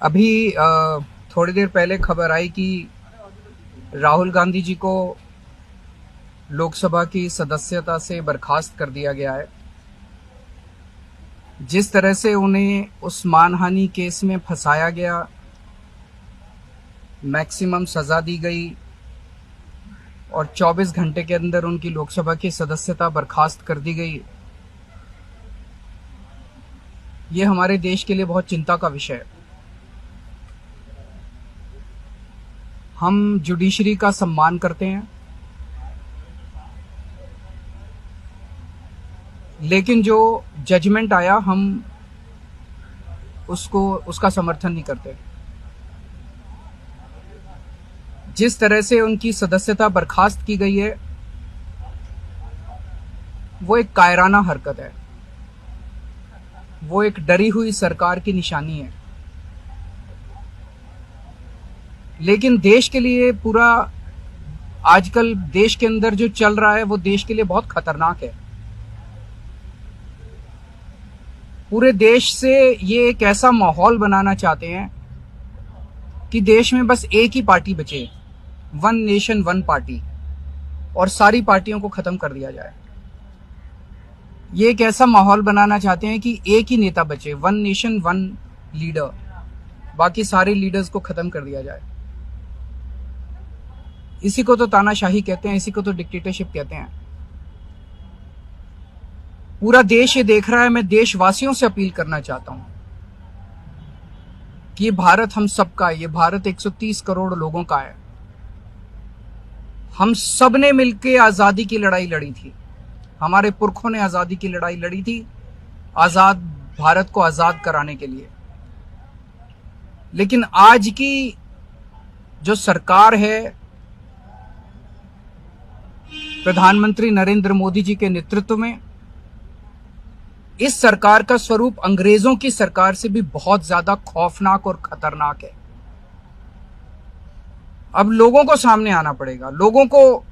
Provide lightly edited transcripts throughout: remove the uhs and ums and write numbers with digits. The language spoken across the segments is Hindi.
अभी थोड़ी देर पहले खबर आई कि राहुल गांधी जी को लोकसभा की सदस्यता से बर्खास्त कर दिया गया है। जिस तरह से उन्हें उस मानहानि केस में फंसाया गया, मैक्सिमम सजा दी गई और 24 घंटे के अंदर उनकी लोकसभा की सदस्यता बर्खास्त कर दी गई, ये हमारे देश के लिए बहुत चिंता का विषय है। हम जुडिशरी का सम्मान करते हैं, लेकिन जो जजमेंट आया हम उसका समर्थन नहीं करते। जिस तरह से उनकी सदस्यता बर्खास्त की गई है, वो एक कायराना हरकत है, वो एक डरी हुई सरकार की निशानी है। लेकिन देश के लिए पूरा आजकल देश के अंदर जो चल रहा है वो देश के लिए बहुत खतरनाक है। पूरे देश से ये एक ऐसा माहौल बनाना चाहते हैं कि देश में बस एक ही पार्टी बचे, वन नेशन वन पार्टी, और सारी पार्टियों को खत्म कर दिया जाए। ये एक ऐसा माहौल बनाना चाहते हैं कि एक ही नेता बचे, वन नेशन वन लीडर, बाकी सारे लीडर्स को खत्म कर दिया जाए। इसी को तो तानाशाही कहते हैं, इसी को तो डिक्टेटरशिप कहते हैं। पूरा देश ये देख रहा है। मैं देशवासियों से अपील करना चाहता हूं कि ये भारत हम सबका है, ये भारत 130 करोड़ लोगों का है। हम सब ने मिलकर आजादी की लड़ाई लड़ी थी, हमारे पुरखों ने आजादी की लड़ाई लड़ी थी, आजाद भारत को आजाद कराने के लिए। लेकिन आज की जो सरकार है, प्रधानमंत्री नरेंद्र मोदी जी के नेतृत्व में, इस सरकार का स्वरूप अंग्रेजों की सरकार से भी बहुत ज्यादा खौफनाक और खतरनाक है। अब लोगों को सामने आना पड़ेगा, लोगों को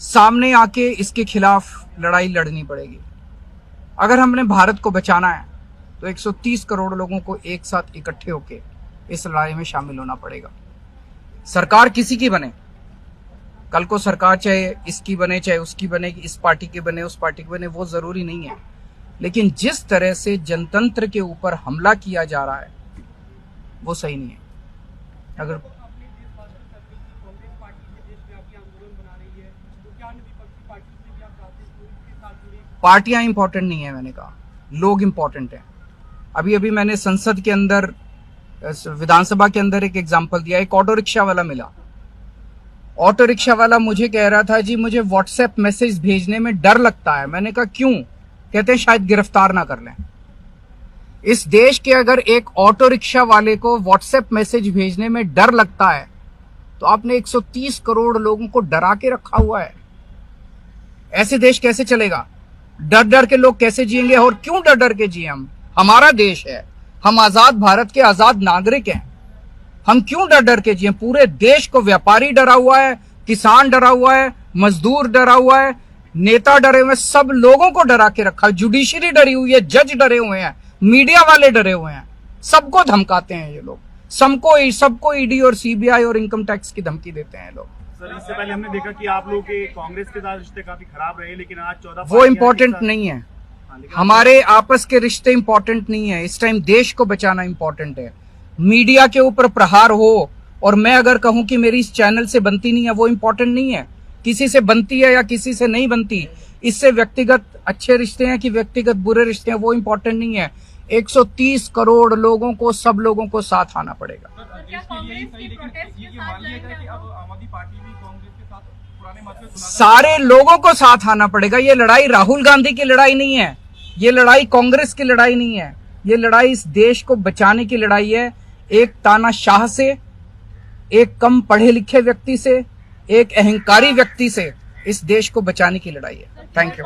सामने आके इसके खिलाफ लड़ाई लड़नी पड़ेगी। अगर हमने भारत को बचाना है तो 130 करोड़ लोगों को एक साथ इकट्ठे होके इस लड़ाई में शामिल होना पड़ेगा। सरकार किसी की बने, कल को सरकार चाहे इसकी बने चाहे उसकी बने, इस पार्टी की बने उस पार्टी की बने, वो जरूरी नहीं है। लेकिन जिस तरह से जनतंत्र के ऊपर हमला किया जा रहा है वो सही नहीं है। अगर पार्टियां इंपॉर्टेंट नहीं है, मैंने कहा लोग इंपॉर्टेंट हैं। अभी अभी मैंने संसद के अंदर, विधानसभा के अंदर एक एग्जांपल दिया। एक ऑटो रिक्शा वाला मिला, ऑटो रिक्शा वाला मुझे कह रहा था जी मुझे व्हाट्सएप मैसेज भेजने में डर लगता है। मैंने कहा क्यों? कहते हैं शायद गिरफ्तार ना कर लें। इस देश के अगर एक ऑटो रिक्शा वाले को व्हाट्सएप मैसेज भेजने में डर लगता है तो आपने 130 करोड़ लोगों को डरा के रखा हुआ है। ऐसे देश कैसे चलेगा? डर डर के लोग कैसे जिएंगे? और क्यों डर डर के जिए? हम, हमारा देश है, हम आजाद भारत के आजाद नागरिक हैं, हम क्यों डर डर के जिए? पूरे देश को व्यापारी डरा हुआ है, किसान डरा हुआ है, मजदूर डरा हुआ है, नेता डरे हुए हैं, सब लोगों को डरा के रखा। जुडिशरी डरी हुई है, जज डरे हुए हैं, मीडिया वाले डरे हुए हैं, सबको धमकाते हैं ये लोग, सबको ईडी और सीबीआई और इनकम टैक्स की धमकी देते हैं लोग। सर, इससे पहले हमने देखा कि आप लोग के कांग्रेस के साथ रिश्ते काफी खराब रहे, लेकिन आज 14 वो इम्पोर्टेंट नहीं है। हमारे आपस के रिश्ते इंपॉर्टेंट नहीं है। इस टाइम देश को बचाना इंपॉर्टेंट है। मीडिया के ऊपर प्रहार हो और मैं अगर कहूं कि मेरी इस चैनल से बनती नहीं है, वो इंपॉर्टेंट नहीं है। किसी से बनती है या किसी से नहीं बनती, इससे व्यक्तिगत अच्छे रिश्ते हैं कि व्यक्तिगत बुरे रिश्ते हैं, वो इंपॉर्टेंट नहीं है। 130 करोड़ लोगों को, सब लोगों को साथ आना पड़ेगा। सारे लोगों को साथ आना पड़ेगा। ये लड़ाई राहुल गांधी की लड़ाई नहीं है, ये लड़ाई कांग्रेस की लड़ाई नहीं है, ये लड़ाई इस देश को बचाने की लड़ाई है। एक तानाशाह से, एक कम पढ़े लिखे व्यक्ति से, एक अहंकारी व्यक्ति से इस देश को बचाने की लड़ाई है। Thank you.